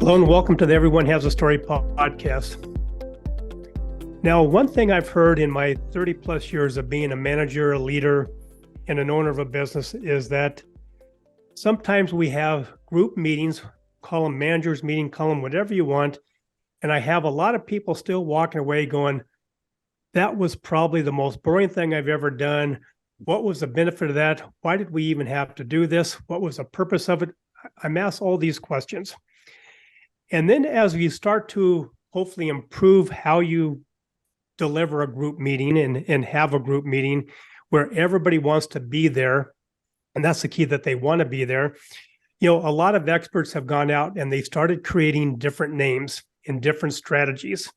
Hello and welcome to the Everyone Has a Story podcast. Now, one thing I've heard in my 30 plus years of being a manager, a leader, and an owner of a business is that sometimes we have group meetings, call them managers meeting, call them whatever you want. And I have a lot of people still walking away going, that was probably the most boring thing I've ever done. What was the benefit of that? Why did we even have to do this? What was the purpose of it? I'm asked all these questions. And then as you start to hopefully improve how you deliver a group meeting and have a group meeting where everybody wants to be there, and that's the key, that they want to be there. You know, a lot of experts have gone out and they've started creating different names and different strategies.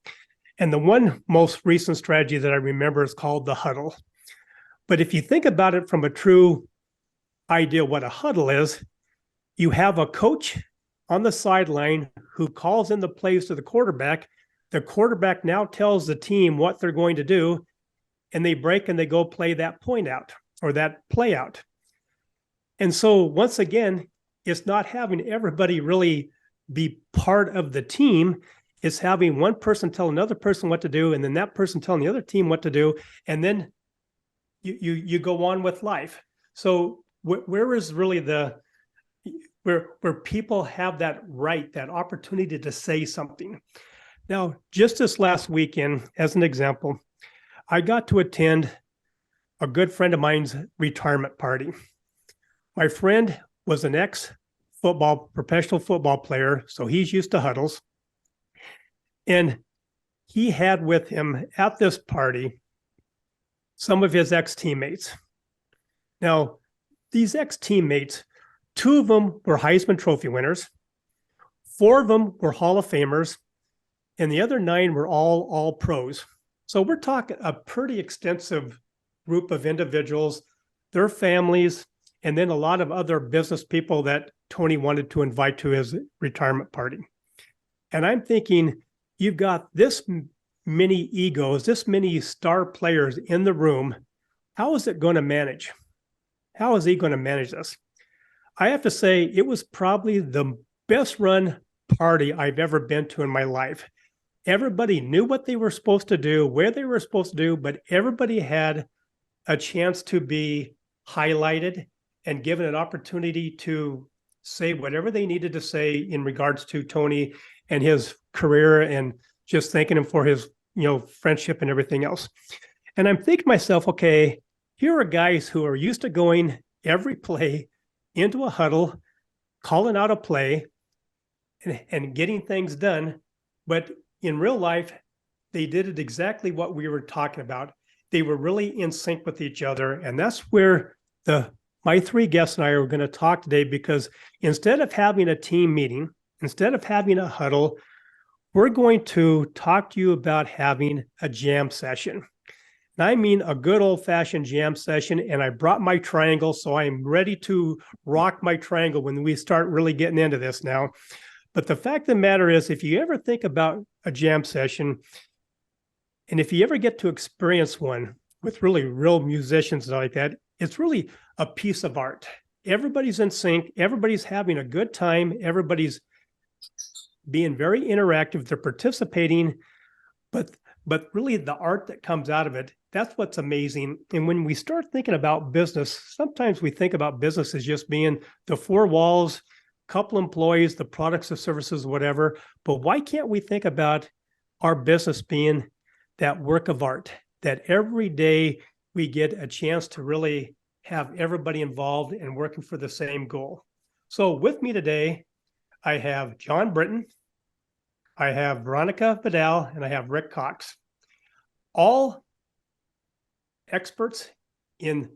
And the one most recent strategy that I remember is called the huddle. But if you think about it from a true idea what a huddle is, you have a coach on the sideline who calls in the plays to the quarterback. The quarterback now tells the team what they're going to do, and they break and they go play that point out or that play out. And so once again, it's not having everybody really be part of the team. It's having one person tell another person what to do, and then that person telling the other team what to do, and then you go on with life. So where is really where people have that right, that opportunity to say something. Now, just this last weekend, as an example, I got to attend a good friend of mine's retirement party. My friend was an professional football player, so he's used to huddles. And he had with him at this party some of his ex-teammates. Now, these ex-teammates, 2 of them were Heisman Trophy winners, 4 of them were Hall of Famers, and the other 9 were all pros. So we're talking a pretty extensive group of individuals, their families, and then a lot of other business people that Tony wanted to invite to his retirement party. And I'm thinking, you've got this many egos, this many star players in the room. How is it going to manage? How is he going to manage this? I have to say, it was probably the best run party I've ever been to in my life. Everybody knew what they were supposed to do, where they were supposed to do, but everybody had a chance to be highlighted and given an opportunity to say whatever they needed to say in regards to Tony and his career, and just thanking him for his, friendship and everything else. And I'm thinking to myself, okay, here are guys who are used to going every play into a huddle, calling out a play and getting things done. But in real life, they did it exactly what we were talking about. They were really in sync with each other. And that's where my 3 guests and I are going to talk today, because instead of having a team meeting, instead of having a huddle, we're going to talk to you about having a jam session. And I mean a good old-fashioned jam session, and I brought my triangle, so I'm ready to rock my triangle when we start really getting into this now. But the fact of the matter is, if you ever think about a jam session, and if you ever get to experience one with really real musicians like that, it's really a piece of art. Everybody's in sync. Everybody's having a good time. Everybody's being very interactive. They're participating, but really the art that comes out of it, that's what's amazing. And when we start thinking about business, sometimes we think about business as just being the 4 walls, couple employees, the products or services, whatever. But why can't we think about our business being that work of art, that every day we get a chance to really have everybody involved and working for the same goal? So with me today, I have John Britton, I have Veronica Vidal, and I have Rick Cox. All experts in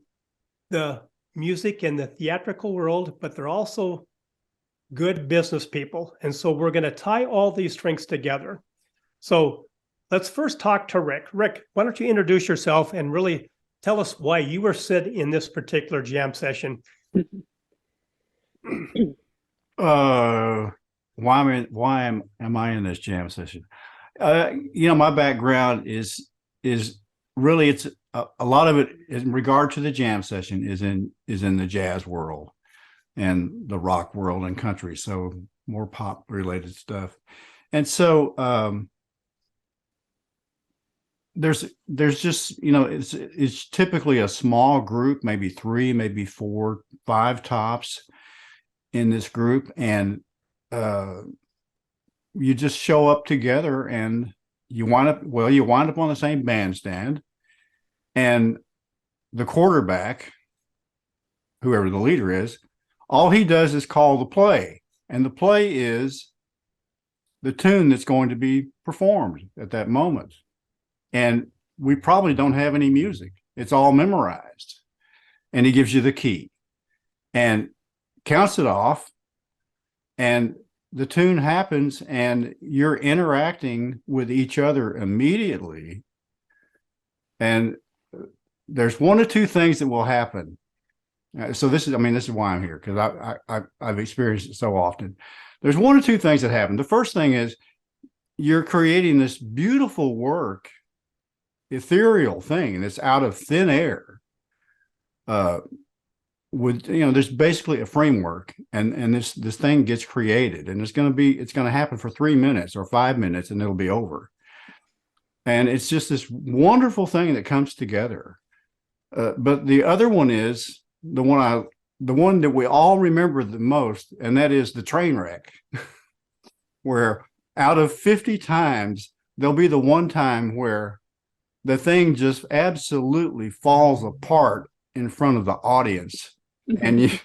the music and the theatrical world, but they're also good business people. And so we're going to tie all these strengths together. So let's first talk to Rick. Rick, why don't you introduce yourself and really tell us why you were sitting in this particular jam session? Why am I in this jam session? My background is really, it's a lot of it in regard to the jam session is in the jazz world and the rock world and country. So more pop related stuff. And so there's just, it's typically a small group, maybe 3, maybe 4, 5 tops in this group, and you just show up together, and you wind up on the same bandstand, and the quarterback, whoever the leader is, all he does is call the play, and the play is the tune that's going to be performed at that moment. And we probably don't have any music. It's all memorized. And he gives you the key and counts it off, and the tune happens, and you're interacting with each other immediately. And there's 1 or 2 things that will happen. So this is why I'm here, because I've experienced it so often. There's 1 or 2 things that happen. The first thing is you're creating this beautiful work, ethereal thing that's out of thin air. There's basically a framework, and this thing gets created, and it's going to happen for 3 minutes or 5 minutes, and it'll be over. And it's just this wonderful thing that comes together. But the other one is the one that we all remember the most, and that is the train wreck, where out of 50 times, there'll be the one time where the thing just absolutely falls apart in front of the audience, and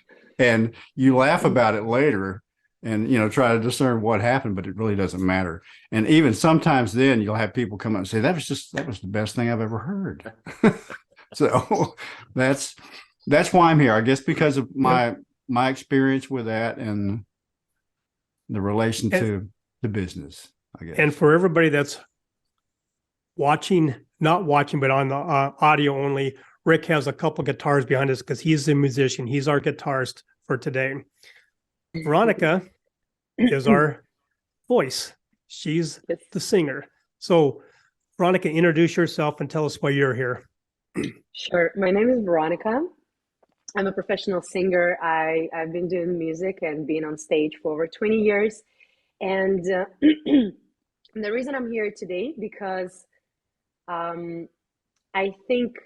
you laugh about it later, and try to discern what happened, but it really doesn't matter. And even sometimes then you'll have people come up and say, that was the best thing I've ever heard. So that's why I'm here, I guess, because of my experience with that and the relation to the business, I guess. And for everybody that's not watching, but on the audio only, Rick has a couple guitars behind us because he's a musician. He's our guitarist for today. Veronica is our voice. She's the singer. So, Veronica, introduce yourself and tell us why you're here. Sure. My name is Veronica. I'm a professional singer. I've been doing music and being on stage for over 20 years. And the reason I'm here today, because I think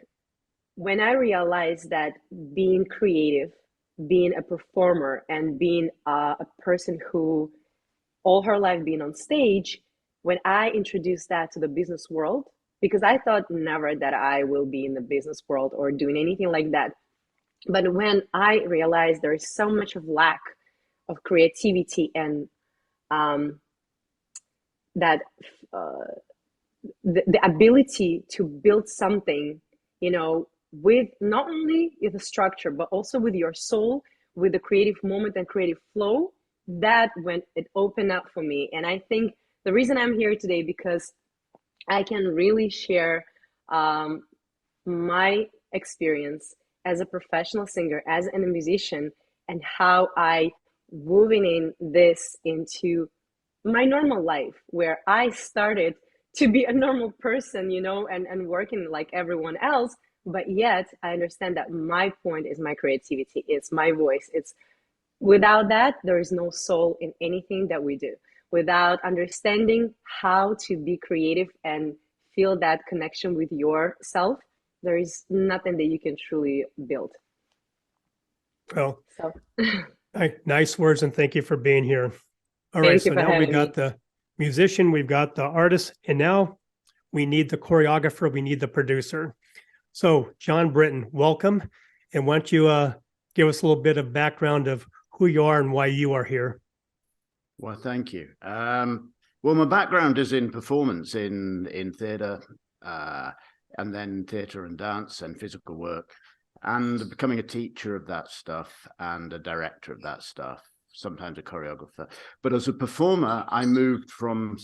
when I realized that being creative, being a performer, and being a person who all her life being on stage, when I introduced that to the business world, because I thought never that I will be in the business world or doing anything like that. But when I realized there is so much of lack of creativity and that the ability to build something, with not only the structure, but also with your soul, with the creative moment and creative flow, that when it opened up for me. And I think the reason I'm here today, because I can really share my experience as a professional singer, as a musician, and how I woven in this into my normal life, where I started to be a normal person, and working like everyone else. But yet I understand that my point is my creativity, it's my voice. It's without that, there is no soul in anything that we do. Without understanding how to be creative and feel that connection with yourself, there is nothing that you can truly build. Well, nice words, and thank you for being here. All right, so now we got the musician, we've got the artist, and now we need the choreographer, we need the producer. So, John Britton, welcome. And why don't you give us a little bit of background of who you are and why you are here? Well, thank you. Well, my background is in performance, in theatre, and then theatre and dance and physical work, and becoming a teacher of that stuff and a director of that stuff, sometimes a choreographer. But as a performer, I moved from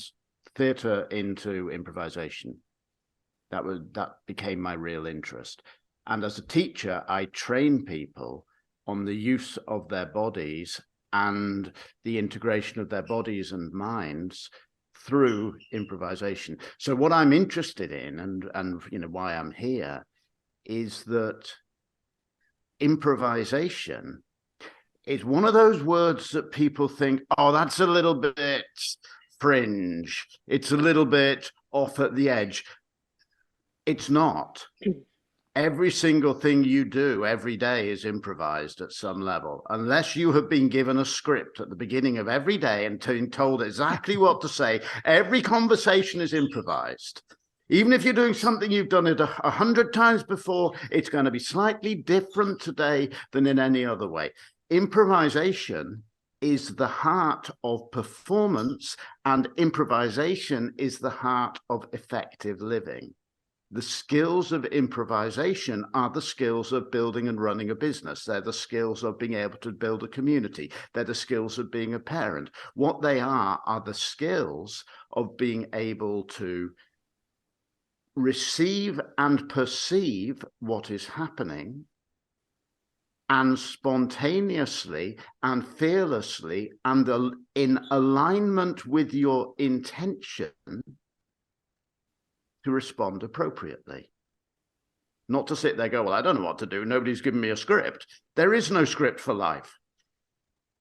theatre into improvisation. That became my real interest. And as a teacher, I train people on the use of their bodies and the integration of their bodies and minds through improvisation. So what I'm interested in, and why I'm here, is that improvisation It's one of those words that people think, oh, that's a little bit fringe. It's a little bit off at the edge. It's not. Every single thing you do every day is improvised at some level, unless you have been given a script at the beginning of every day and told exactly what to say. Every conversation is improvised. Even if you're doing something you've done it 100 times before, it's going to be slightly different today than in any other way. Improvisation is the heart of performance, and improvisation is the heart of effective living. The skills of improvisation are the skills of building and running a business. They're the skills of being able to build a community. They're the skills of being a parent. What they are the skills of being able to receive and perceive what is happening, and spontaneously and fearlessly and in alignment with your intention to respond appropriately. Not to sit there and go, well, I don't know what to do. Nobody's given me a script. There is no script for life.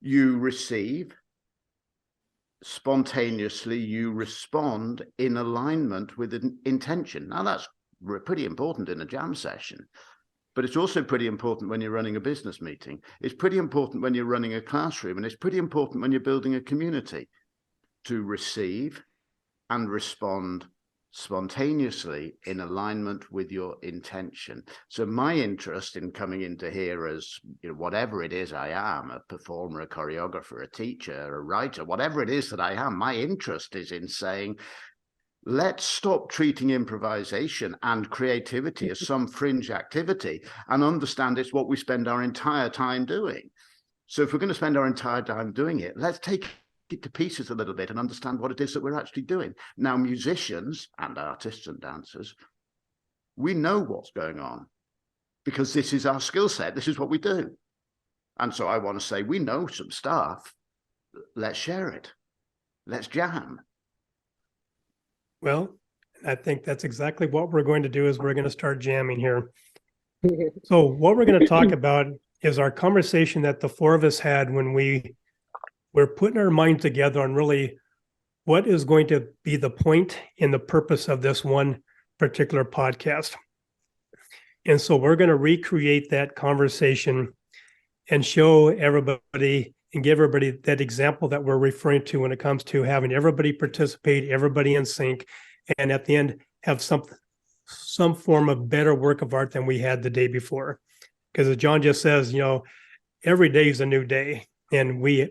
You receive spontaneously, you respond in alignment with an intention. Now, that's pretty important in a jam session, but it's also pretty important when you're running a business meeting. It's pretty important when you're running a classroom, and it's pretty important when you're building a community, to receive and respond spontaneously in alignment with your intention. So my interest in coming into here as, whatever it is I am, a performer, a choreographer, a teacher, a writer, whatever it is that I am, my interest is in saying, let's stop treating improvisation and creativity as some fringe activity and understand it's what we spend our entire time doing. So if we're going to spend our entire time doing it, let's take it to pieces a little bit and understand what it is that we're actually doing. Now, musicians and artists and dancers, we know what's going on because this is our skill set. This is what we do. And so I want to say, we know some stuff. Let's share it. Let's jam. Well, I think that's exactly what we're going to do is we're going to start jamming here. So what we're going to talk about is our conversation that the four of us had when we're putting our mind together on really what is going to be the point and the purpose of this one particular podcast. And so we're going to recreate that conversation and show everybody and give everybody that example that we're referring to when it comes to having everybody participate, everybody in sync, and at the end have some form of better work of art than we had the day before. Because as John just says, every day is a new day, and we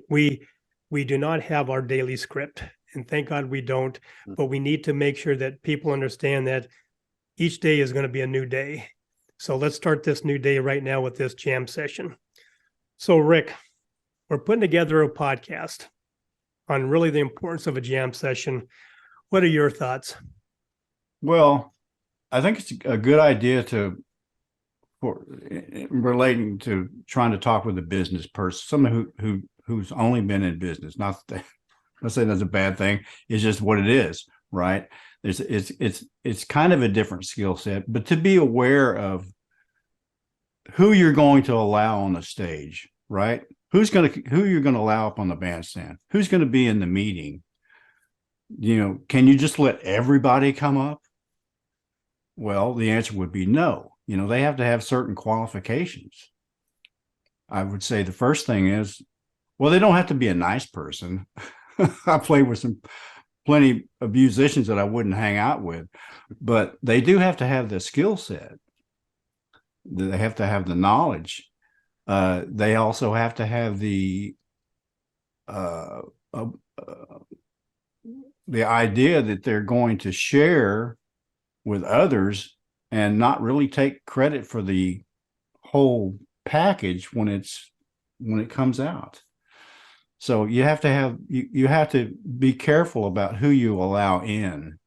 do not have our daily script, and thank God we don't. But we need to make sure that people understand that each day is going to be a new day. So let's start this new day right now with this jam session. So Rick, we're putting together a podcast on really the importance of a jam session. What are your thoughts? Well, I think it's a good idea for relating to trying to talk with a business person, someone who's only been in business. Not that, let's say that's a bad thing. It's just what it is, right? It's kind of a different skill set, but to be aware of who you're going to allow on the stage, right? Who you're going to allow up on the bandstand? Who's going to be in the meeting? Can you just let everybody come up? Well, the answer would be no. They have to have certain qualifications. I would say the first thing is, well, they don't have to be a nice person. I played with plenty of musicians that I wouldn't hang out with, but they do have to have the skill set. They have to have the knowledge. They also have to have the idea that they're going to share with others and not really take credit for the whole package when it comes out. So you have to be careful about who you allow in.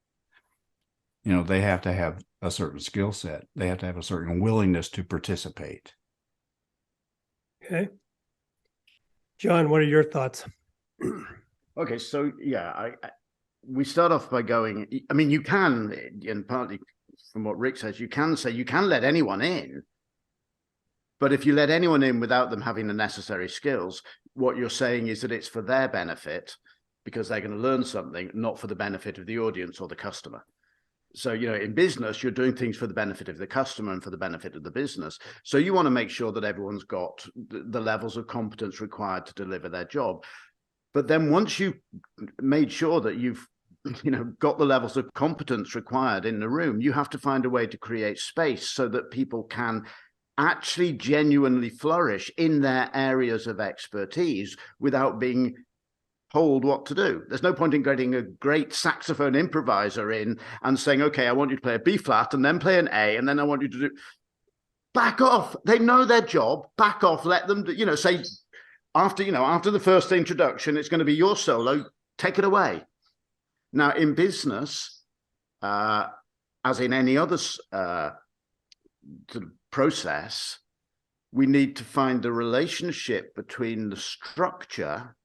They have to have a certain skill set. They have to have a certain willingness to participate. Okay. John, what are your thoughts? Okay, so yeah, we start off by going, you can, and partly from what Rick says, you can say you can let anyone in, But if you let anyone in without them having the necessary skills, what you're saying is that it's for their benefit because they're going to learn something, not for the benefit of the audience or the customer. So, you know, in business, you're doing things for the benefit of the customer and for the benefit of the business. So you want to make sure that everyone's got the levels of competence required to deliver their job. But then once you've made sure that you've, you know, got the levels of competence required in the room, you have to find a way to create space so that people can actually genuinely flourish in their areas of expertise without being told what to do. There's no point in getting a great saxophone improviser in and saying, okay, I want you to play a B flat and then play an A, and then I want you to do, back off. They know their job, back off, let them, you know, say after the first introduction, it's going to be your solo, take it away. Now in business, as in any other sort of process, we need to find the relationship between the structure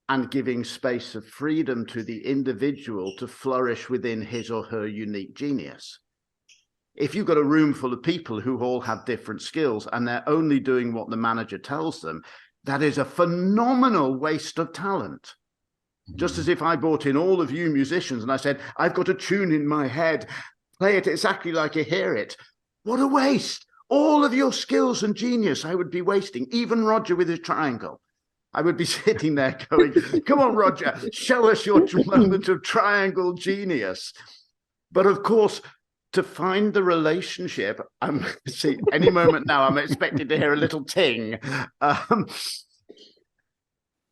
and giving space of freedom to the individual to flourish within his or her unique genius. If you've got a room full of people who all have different skills and they're only doing what the manager tells them, that is a phenomenal waste of talent. Just as if I brought in all of you musicians and I said, I've got a tune in my head, play it exactly like you hear it. What a waste. All of your skills and genius I would be wasting, even Roger with his triangle. I would be sitting there going, come on, Roger, show us your moment of triangle genius. But of course, to find the relationship, see, any moment now, I'm expected to hear a little ting.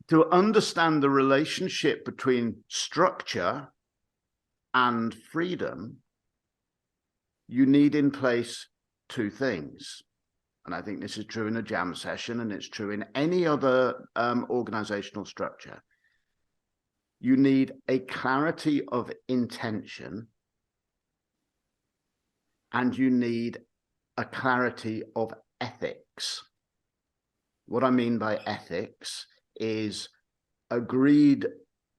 To understand the relationship between structure and freedom, you need in place two things. And I think this is true in a jam session, and it's true in any other organizational structure. You need a clarity of intention, and you need a clarity of ethics. What I mean by ethics is agreed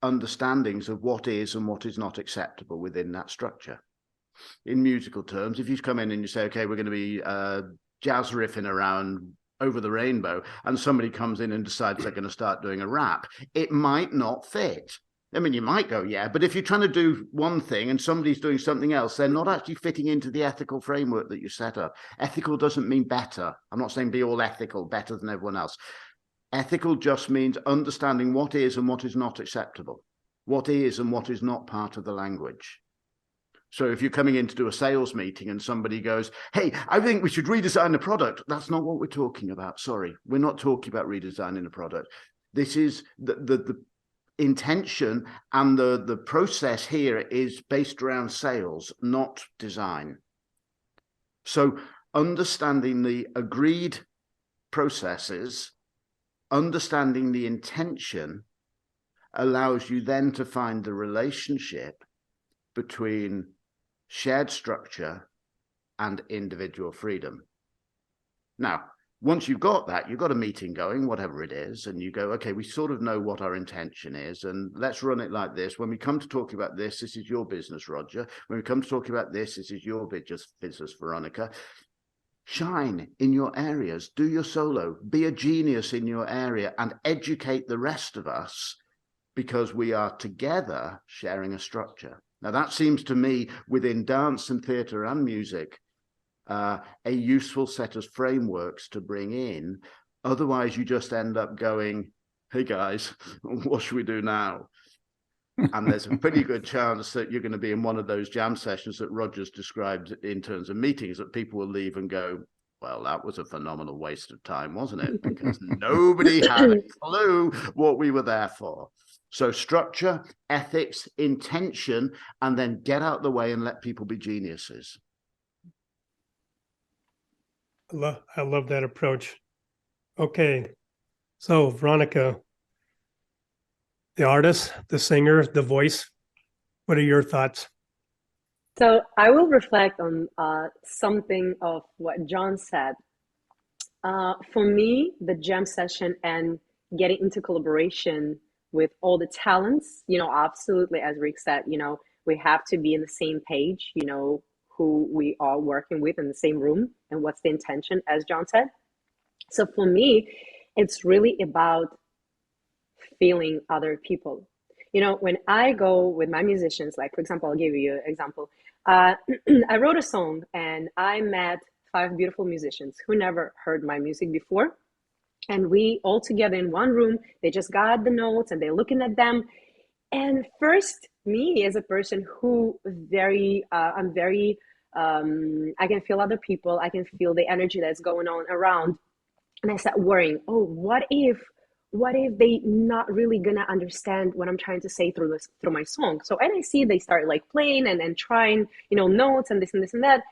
understandings of what is and what is not acceptable within that structure. In musical terms, if you come in and you say, okay, we're going to be jazz riffing around Over the Rainbow, and somebody comes in and decides they're going to start doing a rap, it might not fit. I mean, you might go, yeah, but if you're trying to do one thing and somebody's doing something else, they're not actually fitting into the ethical framework that you set up. Ethical doesn't mean better. I'm not saying be all ethical, better than everyone else. Ethical just means understanding what is and what is not acceptable, what is and what is not part of the language. So if you're coming in to do a sales meeting and somebody goes, hey, I think we should redesign the product. That's not what we're talking about. Sorry, we're not talking about redesigning the product. This is the intention, and the process here is based around sales, not design. So understanding the agreed processes, understanding the intention allows you then to find the relationship between shared structure and individual freedom. Now, once you've got that, you've got a meeting going, whatever it is, and you go, okay, we sort of know what our intention is, and let's run it like this. When we come to talk about this, this is your business, Roger. When we come to talk about this, this is your business, Veronica. Shine in your areas, do your solo, be a genius in your area, and educate the rest of us, because we are together sharing a structure. Now, that seems to me, within dance and theatre and music, a useful set of frameworks to bring in. Otherwise, you just end up going, hey, guys, what should we do now? And there's a pretty good chance that you're going to be in one of those jam sessions that Roger's described in terms of meetings, that people will leave and go, well, that was a phenomenal waste of time, wasn't it? Because nobody had a clue what we were there for. So structure, ethics, intention, and then get out the way and let people be geniuses. I love that approach. Okay. So Veronica, the artist, the singer, the voice, what are your thoughts? So I will reflect on something of what John said. For me, the jam session and getting into collaboration with all the talents, absolutely, as Rick said, we have to be in the same page, who we are working with in the same room and what's the intention, as John said. So for me, it's really about feeling other people. You know, when I go with my musicians, like for example, I'll give you an example. I wrote a song and I met 5 beautiful musicians who never heard my music before. And we all together in one room, they just got the notes and they're looking at them. And first, me as a person who I'm very, I can feel other people, I can feel the energy that's going on around. And I started worrying, oh, what if they not really gonna understand what I'm trying to say through my song? So, and I see they start like playing and trying, notes and this and this and that.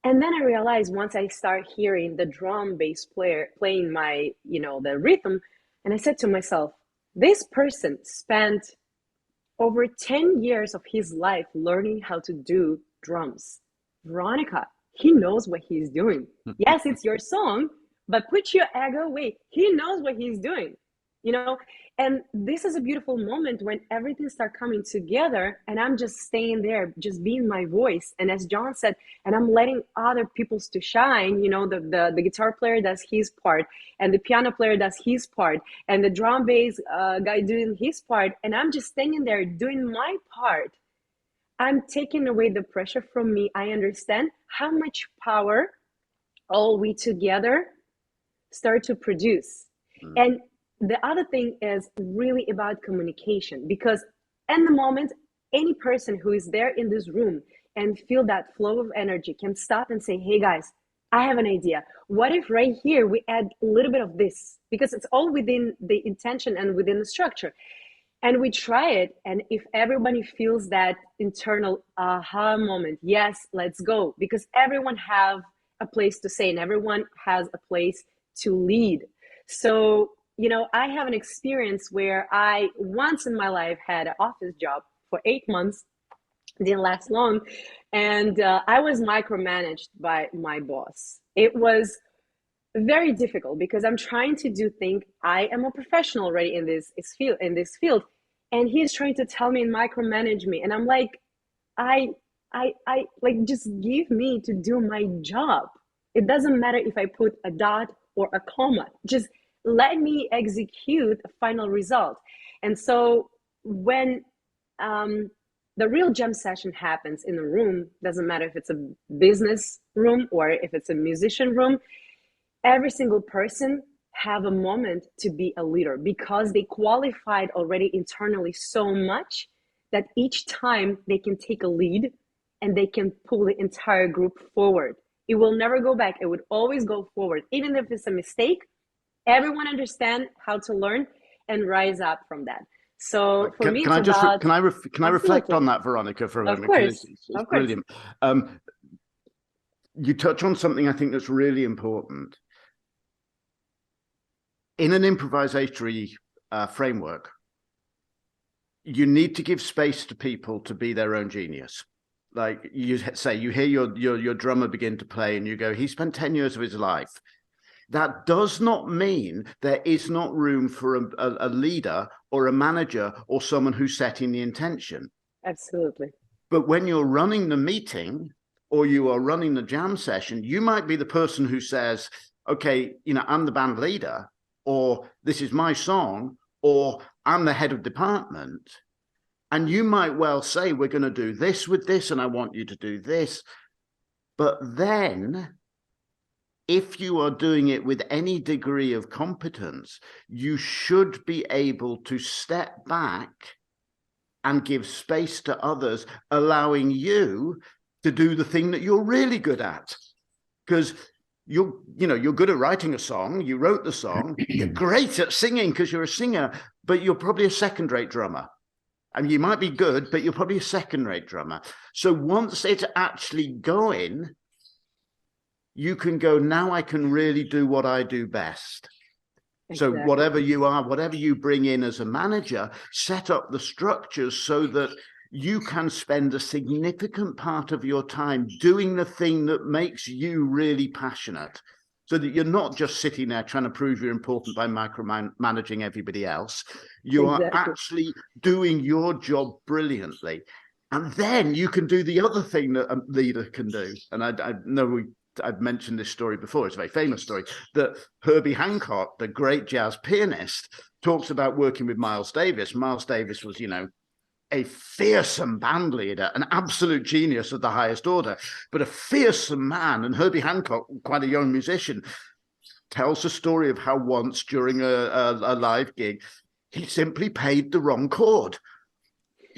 And then I realized once I start hearing the drum bass player playing my, the rhythm, and I said to myself, this person spent over 10 years of his life learning how to do drums. Veronica, he knows what he's doing. Yes, it's your song, but put your ego away. He knows what he's doing, and this is a beautiful moment when everything starts coming together and I'm just staying there, just being my voice. And as John said, and I'm letting other people's to shine, the guitar player does his part and the piano player does his part and the drum bass guy doing his part. And I'm just standing there doing my part. I'm taking away the pressure from me. I understand how much power all we together start to produce. And the other thing is really about communication, because at the moment, any person who is there in this room and feel that flow of energy can stop and say, hey guys, I have an idea. What if right here we add a little bit of this? Because it's all within the intention and within the structure. And we try it. And if everybody feels that internal aha moment, yes, let's go. Because everyone have a place to say and everyone has a place to lead. So, I have an experience where I once in my life had an office job for 8 months, didn't last long, and I was micromanaged by my boss. It was very difficult because I'm trying to do things. I am a professional already in this field, and he's trying to tell me and micromanage me, and I'm like, I like, just give me to do my job. It doesn't matter if I put a dot or a comma, just let me execute a final result. And so when the real jam session happens in a room, doesn't matter if it's a business room or if it's a musician room, every single person have a moment to be a leader because they qualified already internally so much that each time they can take a lead and they can pull the entire group forward. It will never go back. It would always go forward. Even if it's a mistake, everyone understand how to learn and rise up from that. So for me, it's about... Can I reflect on that, Veronica, for a moment? Of course. It's brilliant. You touch on something I think that's really important. In an improvisatory framework, you need to give space to people to be their own genius. Like you say, you hear your drummer begin to play and you go, he spent 10 years of his life. That does not mean there is not room for a leader or a manager or someone who's setting the intention. Absolutely. But when you're running the meeting or you are running the jam session, you might be the person who says, okay, I'm the band leader, or this is my song, or I'm the head of department. And you might well say, we're going to do this with this, and I want you to do this. But then, if you are doing it with any degree of competence, you should be able to step back and give space to others, allowing you to do the thing that you're really good at. Because you're good at writing a song, you wrote the song, you're great at singing because you're a singer, but you're probably a second-rate drummer. I mean, you might be good, but you're probably a second-rate drummer. So once it's actually going, you can go, now I can really do what I do best. Exactly. So whatever you are, whatever you bring in as a manager, set up the structures so that you can spend a significant part of your time doing the thing that makes you really passionate. So that you're not just sitting there trying to prove you're important by micromanaging everybody else. You are actually doing your job brilliantly. And then you can do the other thing that a leader can do. And I know I've mentioned this story before. It's a very famous story that Herbie Hancock, the great jazz pianist, talks about working with Miles Davis. Miles Davis was, a fearsome band leader, an absolute genius of the highest order, but a fearsome man. And Herbie Hancock, quite a young musician, tells the story of how once during a live gig, he simply played the wrong chord.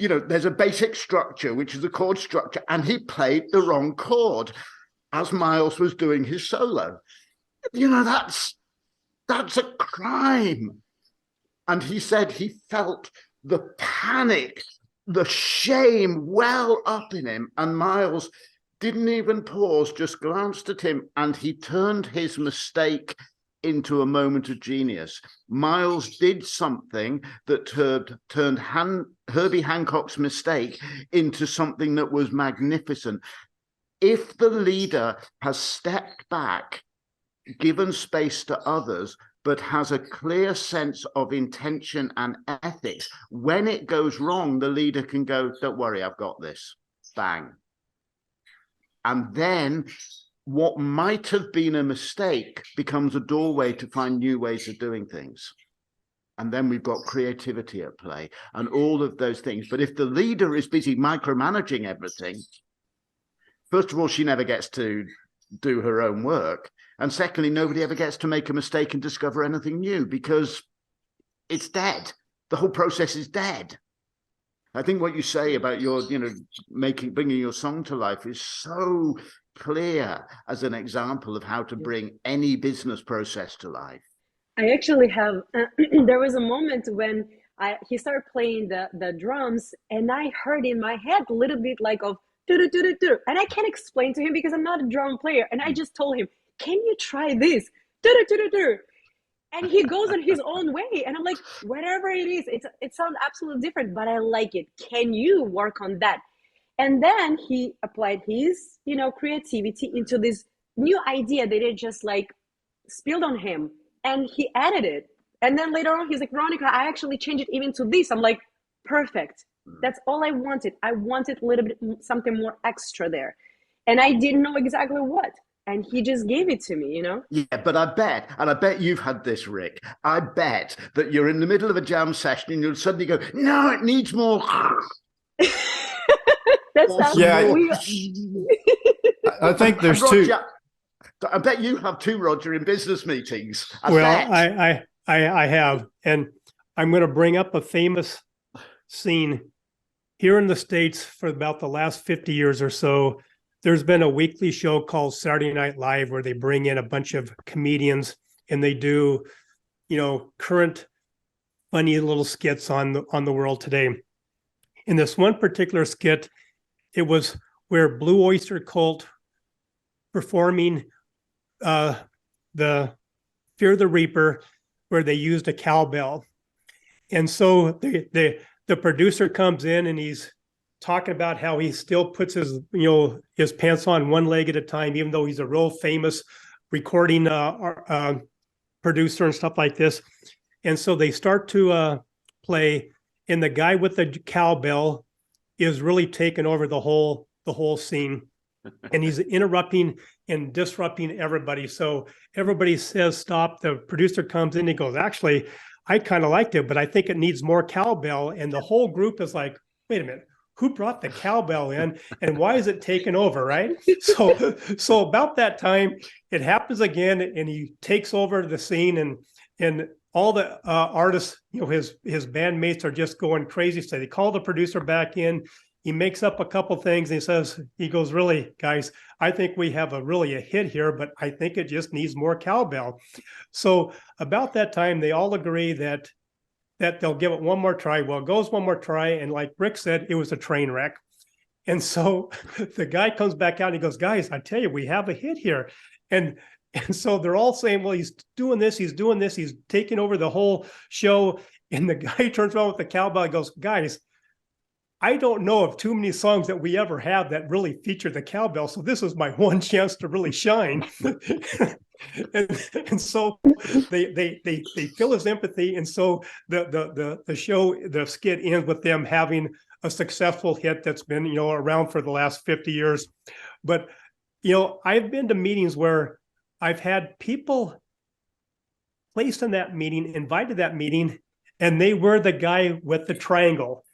There's a basic structure, which is the chord structure, and he played the wrong chord as Miles was doing his solo. That's a crime. And he said he felt the panic, the shame well up in him. And Miles didn't even pause, just glanced at him, and he turned his mistake into a moment of genius. Miles did something that turned Herbie Hancock's mistake into something that was magnificent. If the leader has stepped back, given space to others, but has a clear sense of intention and ethics, when it goes wrong, the leader can go, don't worry, I've got this. Bang. And then what might have been a mistake becomes a doorway to find new ways of doing things. And then we've got creativity at play and all of those things. But if the leader is busy micromanaging everything, first of all, she never gets to do her own work. And secondly, nobody ever gets to make a mistake and discover anything new because it's dead. The whole process is dead. I think what you say about your, bringing your song to life is so clear as an example of how to bring any business process to life. I actually have, there was a moment when he started playing the drums, and I heard in my head a little bit like of do-do-do-do-do. And I can't explain to him because I'm not a drum player. And I just told him, can you try this? Do-do-do-do-do. And he goes on his own way. And I'm like, whatever it is, it sounds absolutely different, but I like it. Can you work on that? And then he applied his, creativity into this new idea that it just like spilled on him, and he added it. And then later on, he's like, Veronica, I actually changed it even to this. I'm like, perfect. That's all I wanted. I wanted a little bit something more extra there. And I didn't know exactly what. And he just gave it to me, Yeah, but I bet you've had this, Rick. I bet that you're in the middle of a jam session and you'll suddenly go, no, it needs more. That sounds weird. I think there's Roger, two. I bet you have too, Roger, in business meetings. I have, and I'm going to bring up a famous scene here in the States for about the last 50 years or so. There's been a weekly show called Saturday Night Live where they bring in a bunch of comedians and they do, current funny little skits on the world today. In this one particular skit, it was where Blue Oyster Cult performing the Fear the Reaper, where they used a cowbell. And so the producer comes in and he's talking about how he still puts his pants on one leg at a time, even though he's a real famous recording producer and stuff like this. And so they start to play, and the guy with the cowbell is really taking over the whole scene, and he's interrupting and disrupting everybody. So everybody says stop. The producer comes in, he goes, actually, I kind of liked it, but I think it needs more cowbell. And the whole group is like, wait a minute, who brought the cowbell in and why is it taken over, right? So about that time, it happens again, and he takes over the scene, and all the artists, his bandmates are just going crazy. So they call the producer back in. He makes up a couple things. And he goes, really, guys, I think we have a hit here, but I think it just needs more cowbell. So about that time, they all agree that they'll give it one more try. Well, it goes one more try. And like Rick said, it was a train wreck. And so the guy comes back out and he goes, guys, I tell you, we have a hit here. And so they're all saying, well, he's doing this, he's taking over the whole show. And the guy turns around with the cowbell and goes, guys, I don't know of too many songs that we ever have that really feature the cowbell. So this is my one chance to really shine. and so they feel his empathy. And so the show, the skit ends with them having a successful hit that's been, around for the last 50 years. But, I've been to meetings where I've had people placed in that meeting, invited to that meeting, and they were the guy with the triangle.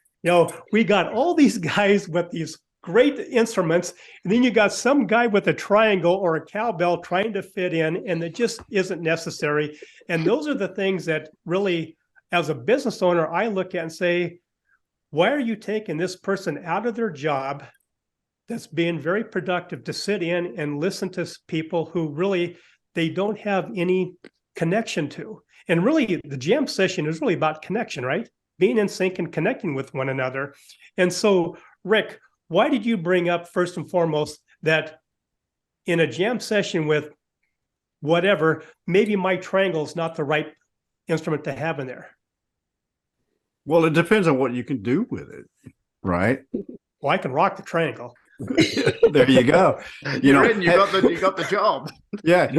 We got all these guys with these great instruments, and then you got some guy with a triangle or a cowbell trying to fit in, and it just isn't necessary. And those are the things that really, as a business owner, I look at and say, why are you taking this person out of their job that's being very productive to sit in and listen to people who really, they don't have any connection to? And really, the jam session is really about connection, right? Being in sync and connecting with one another. And so, Rick, why did you bring up first and foremost that in a jam session with whatever, maybe my triangle is not the right instrument to have in there? Well, it depends on what you can do with it, right? Well, I can rock the triangle. There you go. You got the job. Yeah,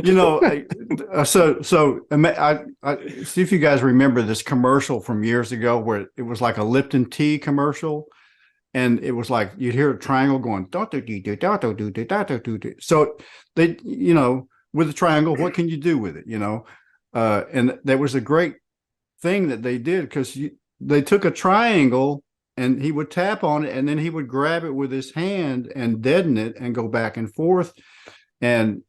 so I see if you guys remember this commercial from years ago where it was like a Lipton tea commercial, and it was like you'd hear a triangle going da da dee da da do da da do da. So they, with the triangle, what can you do with it? And there was a great thing that they did because they took a triangle. And he would tap on it, and then he would grab it with his hand and deaden it and go back and forth. And,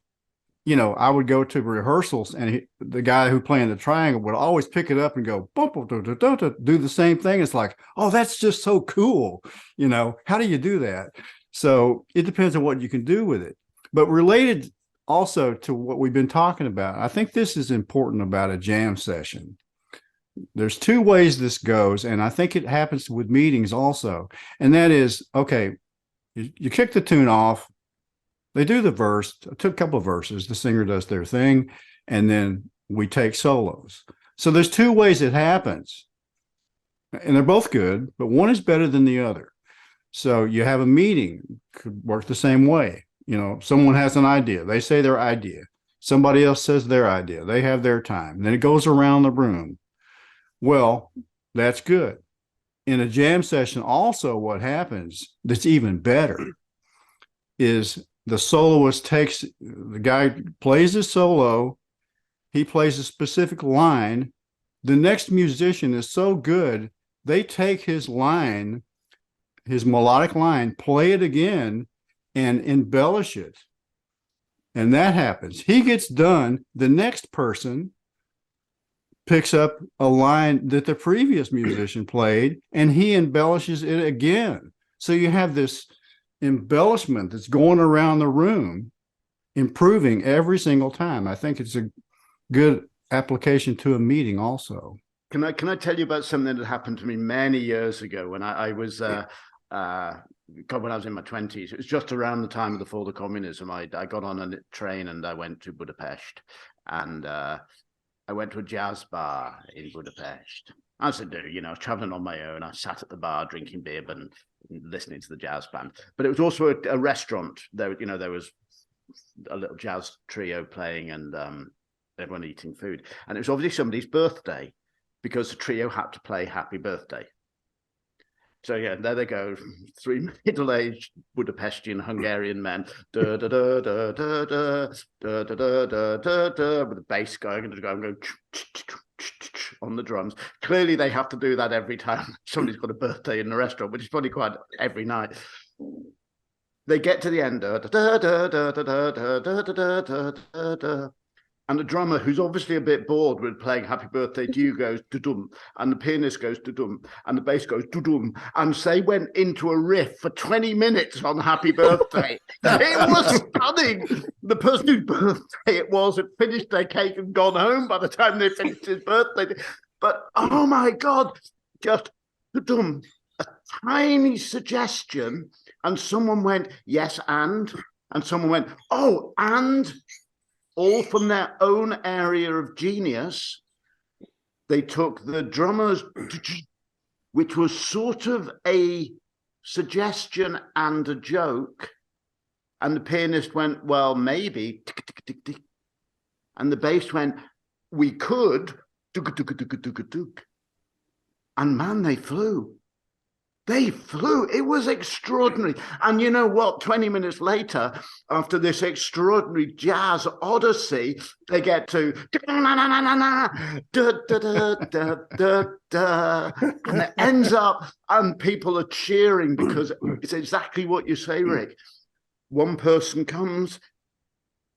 I would go to rehearsals, and the guy who playing the triangle would always pick it up and go, bump, do the same thing. It's like, oh, that's just so cool. How do you do that? So it depends on what you can do with it. But related also to what we've been talking about, I think this is important about a jam session. There's two ways this goes, and I think it happens with meetings also. And that is, okay, you kick the tune off, they do the verse, I took a couple of verses, the singer does their thing, and then we take solos. So there's two ways it happens, and they're both good, but one is better than the other. So you have a meeting, could work the same way. Someone has an idea, they say their idea, somebody else says their idea, they have their time, then it goes around the room. Well, that's good. In a jam session, also what happens that's even better is the soloist the guy plays his solo, he plays a specific line. The next musician is so good, they take his line, his melodic line, play it again and embellish it. And that happens. He gets done, the next person picks up a line that the previous musician played, and he embellishes it again. So you have this embellishment that's going around the room, improving every single time. I think it's a good application to a meeting also. Can I tell you about something that happened to me many years ago when I was when I was in my 20s? It was just around the time of the fall of communism. I got on a train and I went to Budapest, and I went to a jazz bar in Budapest. As I do, I was traveling on my own. I sat at the bar drinking beer and listening to the jazz band. But it was also a restaurant. There was a little jazz trio playing and everyone eating food. And it was obviously somebody's birthday because the trio had to play Happy Birthday. So yeah, there they go, three middle-aged Budapestian Hungarian men, da da da da da da da da da da da da, with the bass going and going on the drums. Clearly, they have to do that every time somebody's got a birthday in the restaurant, which is probably quite every night. They get to the end, da da da da da da da da da da da da. And the drummer, who's obviously a bit bored with playing Happy Birthday to You, goes dum, and the pianist goes dum, and the bass goes dum, and they went into a riff for 20 minutes on Happy Birthday. It was stunning. The person whose birthday it was had finished their cake and gone home by the time they finished his birthday. But oh my God, just dum, a tiny suggestion, and someone went yes, and someone went oh, and. All from their own area of genius, they took the drummer's, which was sort of a suggestion and a joke, and the pianist went, well, maybe, and the bass went, we could, and man, they flew. They flew. It was extraordinary. And you know what? 20 minutes later, after this extraordinary jazz odyssey, they get to and it ends up, and people are cheering because it's exactly what you say, Rick. One person comes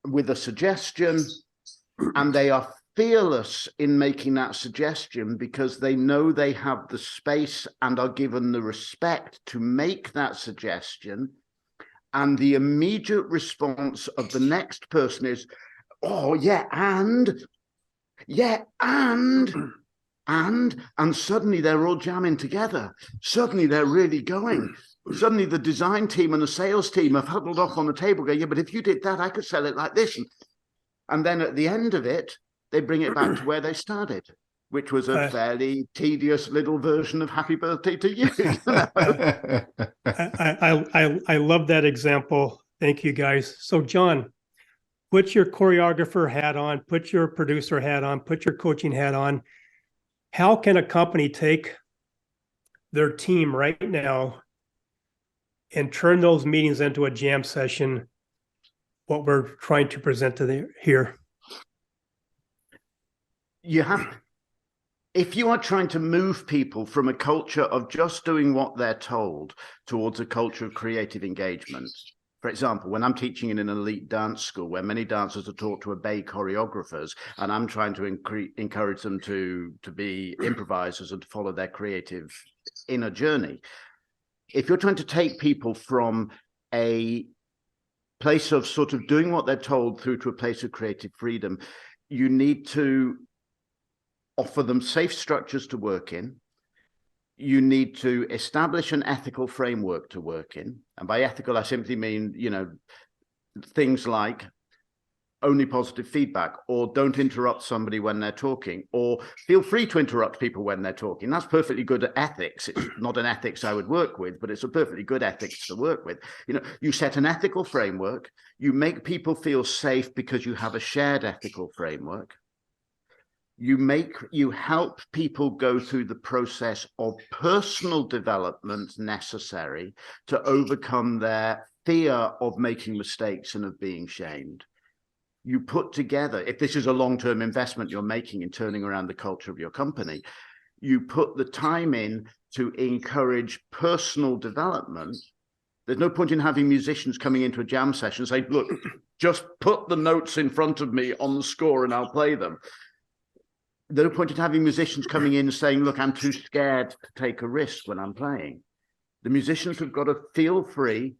with a suggestion, and they are fearless in making that suggestion because they know they have the space and are given the respect to make that suggestion. And the immediate response of the next person is, oh, yeah, and suddenly they're all jamming together. Suddenly they're really going. Suddenly the design team and the sales team have huddled off on the table going, yeah, but if you did that, I could sell it like this. And then at the end of it, they bring it back to where they started, which was a fairly tedious little version of Happy Birthday to You. I love that example. Thank you, guys. So, John, put your choreographer hat on, put your producer hat on, put your coaching hat on. How can a company take their team right now and turn those meetings into a jam session, what we're trying to present to here? You have, if you are trying to move people from a culture of just doing what they're told towards a culture of creative engagement. For example, when I'm teaching in an elite dance school where many dancers are taught to obey choreographers, and I'm trying to encourage them to be improvisers and to follow their creative inner journey. If you're trying to take people from a place of sort of doing what they're told through to a place of creative freedom, you need to offer them safe structures to work in. You need to establish an ethical framework to work in. And by ethical, I simply mean, you know, things like only positive feedback, or don't interrupt somebody when they're talking, or feel free to interrupt people when they're talking. That's perfectly good ethics. It's not an ethics I would work with, but it's a perfectly good ethics to work with. You know, you set an ethical framework, you make people feel safe because you have a shared ethical framework. You help people go through the process of personal development necessary to overcome their fear of making mistakes and of being shamed. You put together, if this is a long-term investment you're making in turning around the culture of your company, you put the time in to encourage personal development. There's no point in having musicians coming into a jam session and say, look, just put the notes in front of me on the score and I'll play them. There's no point in having musicians coming in and saying, look, I'm too scared to take a risk when I'm playing. The musicians have got to feel free,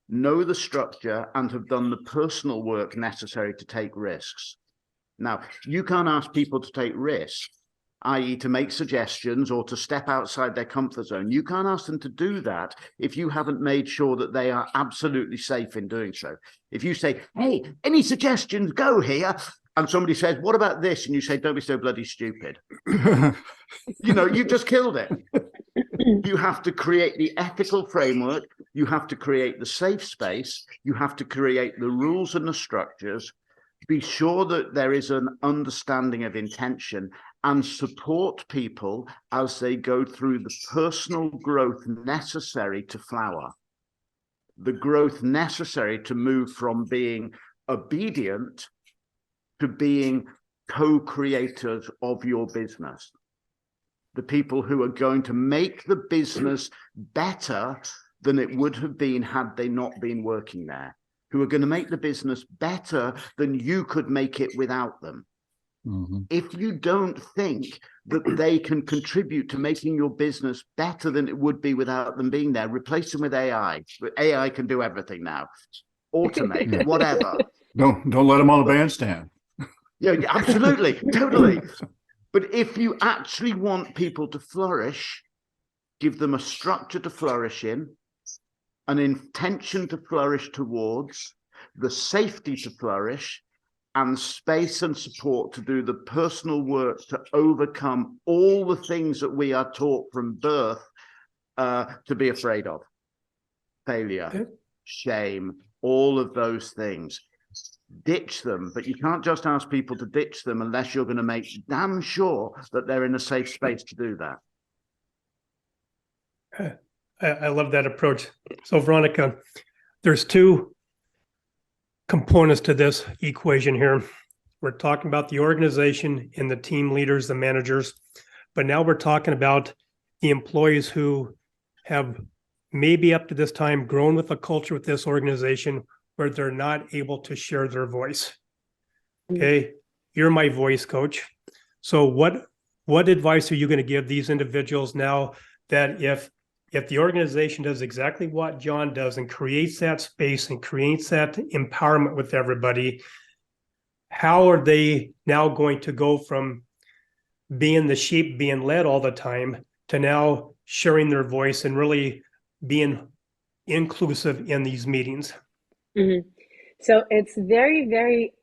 know the structure, and have done the personal work necessary to take risks. Now, you can't ask people to take risks, i.e. to make suggestions or to step outside their comfort zone. You can't ask them to do that if you haven't made sure that they are absolutely safe in doing so. If you say, hey, any suggestions, go here, and somebody says, what about this? And you say, don't be so bloody stupid. You know, you just killed it. You have to create the ethical framework. You have to create the safe space. You have to create the rules and the structures. Be sure that there is an understanding of intention and support people as they go through the personal growth necessary to flower. The growth necessary to move from being obedient to being co-creators of your business. The people who are going to make the business better than it would have been had they not been working there, who are going to make the business better than you could make it without them. Mm-hmm. If you don't think that they can contribute to making your business better than it would be without them being there, replace them with AI. AI can do everything now. Automate, whatever. Don't let them on the bandstand. Yeah, absolutely, totally. But if you actually want people to flourish, give them a structure to flourish in, an intention to flourish towards, the safety to flourish, and space and support to do the personal work to overcome all the things that we are taught from birth to be afraid of. Failure, shame, all of those things. Ditch them, but you can't just ask people to ditch them unless you're going to make damn sure that they're in a safe space to do that. I love that approach. So, Veronica, there's two components to this equation here. We're talking about the organization and the team leaders, the managers, but now we're talking about the employees who have maybe up to this time grown with a culture with this organization where they're not able to share their voice. Okay, you're my voice coach. So what advice are you going to give these individuals now that if the organization does exactly what John does and creates that space and creates that empowerment with everybody, how are they now going to go from being the sheep being led all the time to now sharing their voice and really being inclusive in these meetings? Mm-hmm. So it's very, very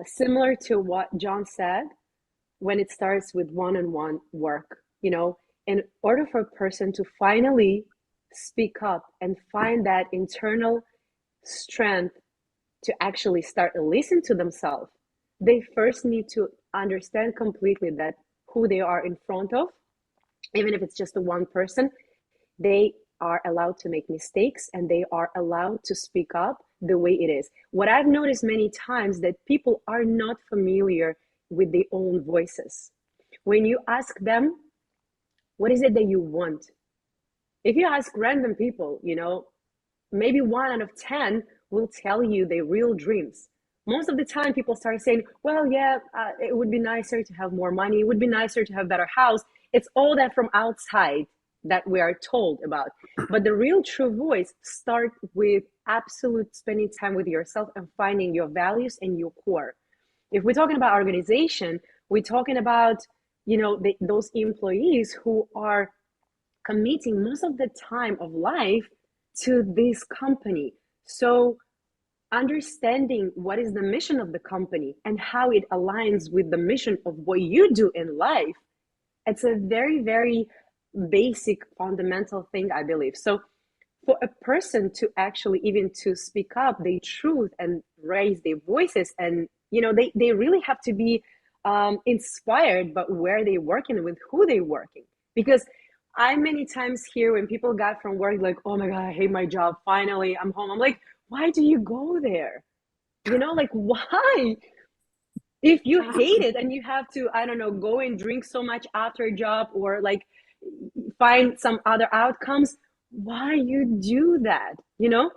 similar to what John said when it starts with one-on-one work. You know, in order for a person to finally speak up and find that internal strength to actually start listening to themselves, they first need to understand completely that who they are in front of, even if it's just the one person, they are allowed to make mistakes and they are allowed to speak up the way it is. What I've noticed many times that people are not familiar with their own voices. When you ask them, what is it that you want? If you ask random people, you know, maybe 1 out of 10 will tell you their real dreams. Most of the time people start saying, well, yeah, it would be nicer to have more money. It would be nicer to have a better house. It's all that from outside that we are told about. But the real true voice start with absolute spending time with yourself and finding your values and your core. If we're talking about organization, we're talking about, you know, those employees who are committing most of the time of life to this company. So understanding what is the mission of the company and how it aligns with the mission of what you do in life, it's a very, very basic fundamental thing, I believe. So for a person to actually even to speak up their truth and raise their voices, and you know, they really have to be inspired by where they're working, with who they're working. Because I many times hear when people got from work like, oh my God, I hate my job, finally I'm home. I'm like, why do you go there? You know, like, why? If you hate it and you have to, I don't know, go and drink so much after a job or like find some other outcomes, why you do that? You know,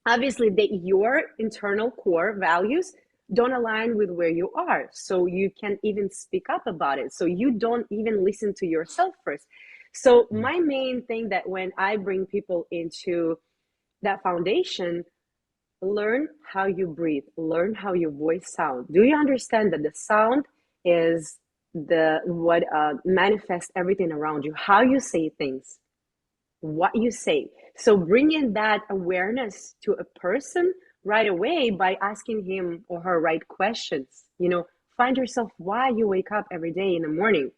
obviously that your internal core values don't align with where you are, so you can even speak up about it, so you don't even listen to yourself first. So my main thing that when I bring people into that foundation, learn how you breathe, learn how your voice sounds. Do you understand that the sound is the what manifests everything around you? How you say things, what you say. So bringing that awareness to a person right away by asking him or her right questions. You know, find yourself why you wake up every day in the morning.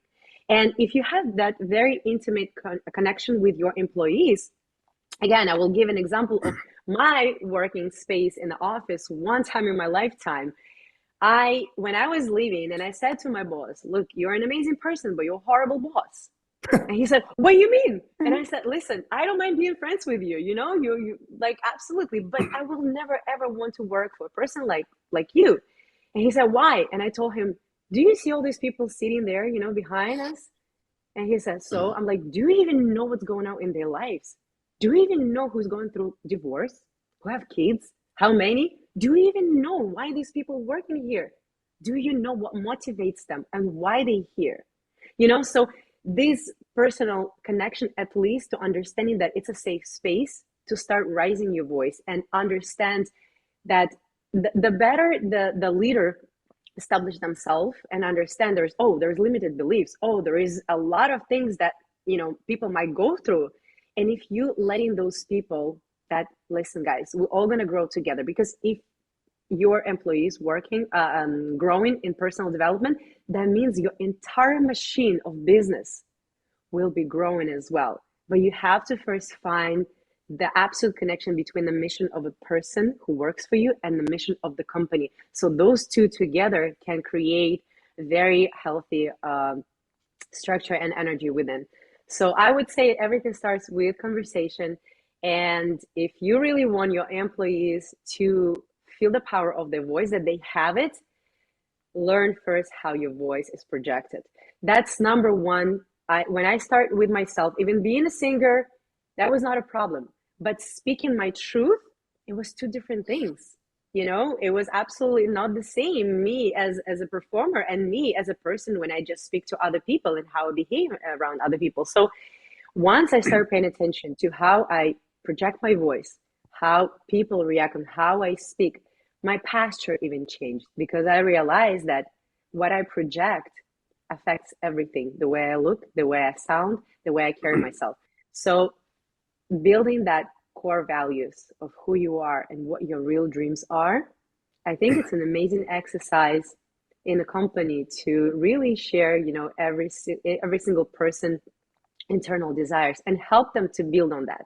And if you have that very intimate connection with your employees, again, I will give an example of my working space in the office. One time in my lifetime, when I was leaving, and I said to my boss, look, you're an amazing person, but you're a horrible boss. And he said, what do you mean? And I said, listen, I don't mind being friends with you. You know, you like, absolutely. But I will never, ever want to work for a person like you. And he said, why? And I told him, do you see all these people sitting there, you know, behind us? And he said, so I'm like, do you even know what's going on in their lives? Do you even know who's going through divorce, who have kids? How many? Do you even know why these people working here? Do you know what motivates them and why they here? You know, so this personal connection, at least to understanding that it's a safe space to start raising your voice and understand that the better the leader establish themselves and understand there's limited beliefs. There is a lot of things that, you know, people might go through. And if you letting those people that, listen, guys, we're all going to grow together, because if your employees working, growing in personal development, that means your entire machine of business will be growing as well. But you have to first find the absolute connection between the mission of a person who works for you and the mission of the company. So those two together can create very healthy structure and energy within. So I would say everything starts with conversation. And if you really want your employees to feel the power of their voice, that they have it, learn first how your voice is projected. That's number one. When I start with myself, even being a singer, that was not a problem. But speaking my truth, it was two different things. It was absolutely not the same, me as a performer and me as a person when I just speak to other people and how I behave around other people. So once I started paying attention to how I project my voice, how people react and how I speak, my posture even changed, because I realized that what I project affects everything, the way I look, the way I sound, the way I carry myself. So building that core values of who you are and what your real dreams are, I think it's an amazing exercise in a company to really share, every single person internal desires and help them to build on that.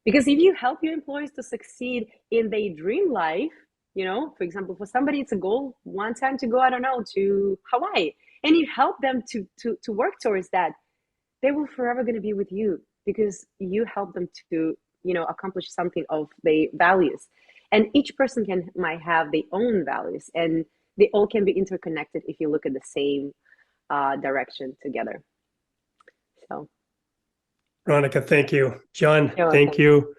Because if you help your employees to succeed in their dream life, for example, for somebody it's a goal one time to go, I don't know, to Hawaii, and you help them to work towards that, they will forever going to be with you because you help them to accomplish something of their values. And each person might have their own values, and they all can be interconnected if you look at the same direction together. So Veronica, thank you. John, thank you.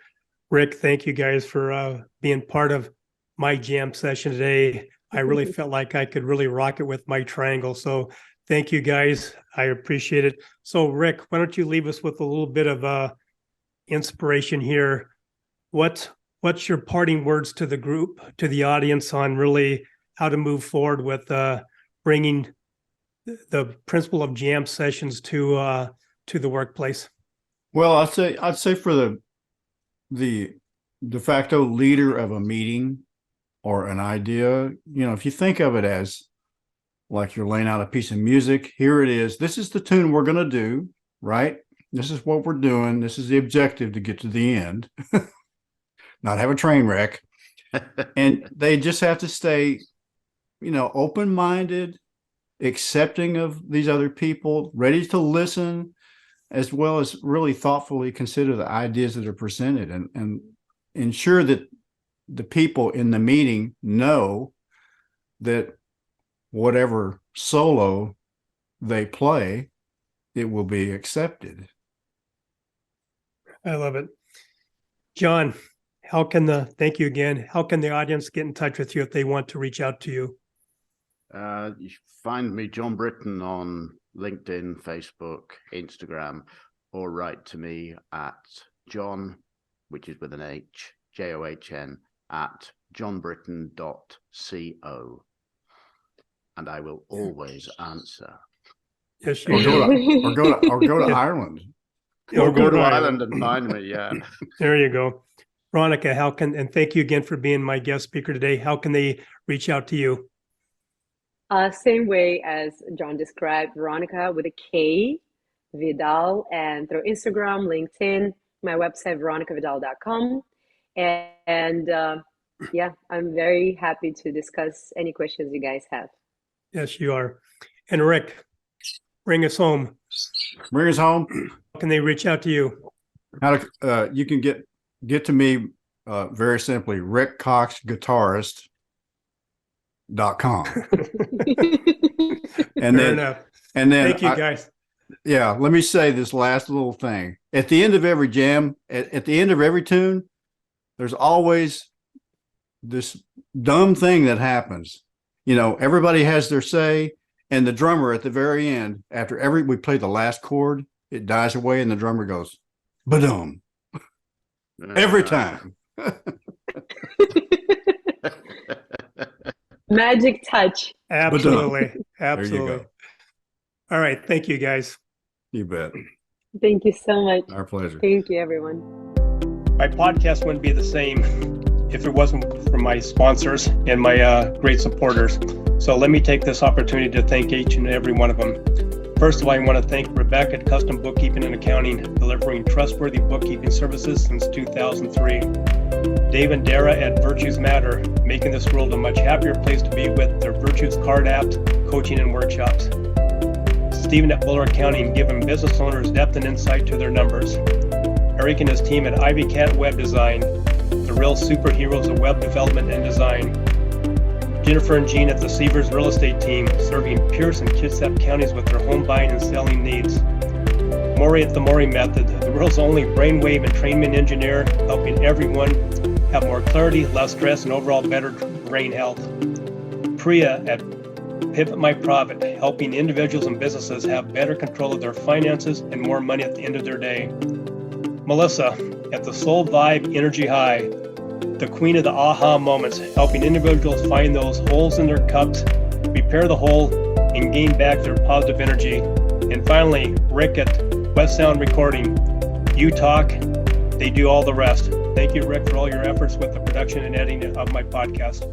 Rick, thank you guys for being part of my jam session today. I really felt like I could really rock it with my triangle. So thank you guys. I appreciate it. So Rick, why don't you leave us with a little bit of inspiration here? What's your parting words to the group, to the audience, on really how to move forward with bringing the principle of jam sessions to the workplace? Well, I'd say for the de facto leader of a meeting or an idea, if you think of it as like you're laying out a piece of music, here it is. This is the tune we're going to do, right? This is what we're doing. This is the objective to get to the end, not have a train wreck. And they just have to stay, open-minded, accepting of these other people, ready to listen, as well as really thoughtfully consider the ideas that are presented, and ensure that the people in the meeting know that whatever solo they play, it will be accepted. I love it. John, thank you again. How can the audience get in touch with you if they want to reach out to you? You find me, John Britton, on LinkedIn, Facebook, Instagram, or write to me at John, which is with an H, JOHN, at johnbritton.co. And I will always answer. Yes, Or go to Ireland. Or go to Ireland and find me, yeah. There you go. Veronica, and thank you again for being my guest speaker today. How can they reach out to you? Same way as John described, Veronica with a K, Vidal, and through Instagram, LinkedIn, my website, veronicavidal.com. And I'm very happy to discuss any questions you guys have. Yes, you are. And Rick, bring us home. Bring us home. How can they reach out to you? You can get to me very simply, rickcoxguitarist.com. And then thank you guys. Let me say this last little thing. At the end of every jam, at the end of every tune, there's always this dumb thing that happens. Everybody has their say, and the drummer at the very end, after we play the last chord, it dies away and the drummer goes, ba-dum. Every time. Magic touch. Absolutely. There you go. All right. Thank you, guys. You bet. Thank you so much. Our pleasure. Thank you, everyone. My podcast wouldn't be the same if it wasn't for my sponsors and my great supporters. So let me take this opportunity to thank each and every one of them. First of all, I want to thank Rebecca at Custom Bookkeeping and Accounting, delivering trustworthy bookkeeping services since 2003. Dave and Dara at Virtues Matter, making this world a much happier place to be with their Virtues Card apps, coaching and workshops. Steven at Buller Accounting, giving business owners depth and insight to their numbers. Eric and his team at Ivy Cat Web Design, the real superheroes of web development and design. Jennifer and Jean at the Seavers Real Estate Team, serving Pierce and Kitsap counties with their home buying and selling needs. Maury at the Maury Method, the world's only brainwave entrainment engineer, helping everyone have more clarity, less stress, and overall better brain health. Priya at Pivot My Profit, helping individuals and businesses have better control of their finances and more money at the end of their day. Melissa at the Soul Vibe Energy High, the queen of the aha moments, helping individuals find those holes in their cups, repair the hole, and gain back their positive energy. And finally, Rick at West Sound Recording. You talk, they do all the rest. Thank you, Rick, for all your efforts with the production and editing of my podcast.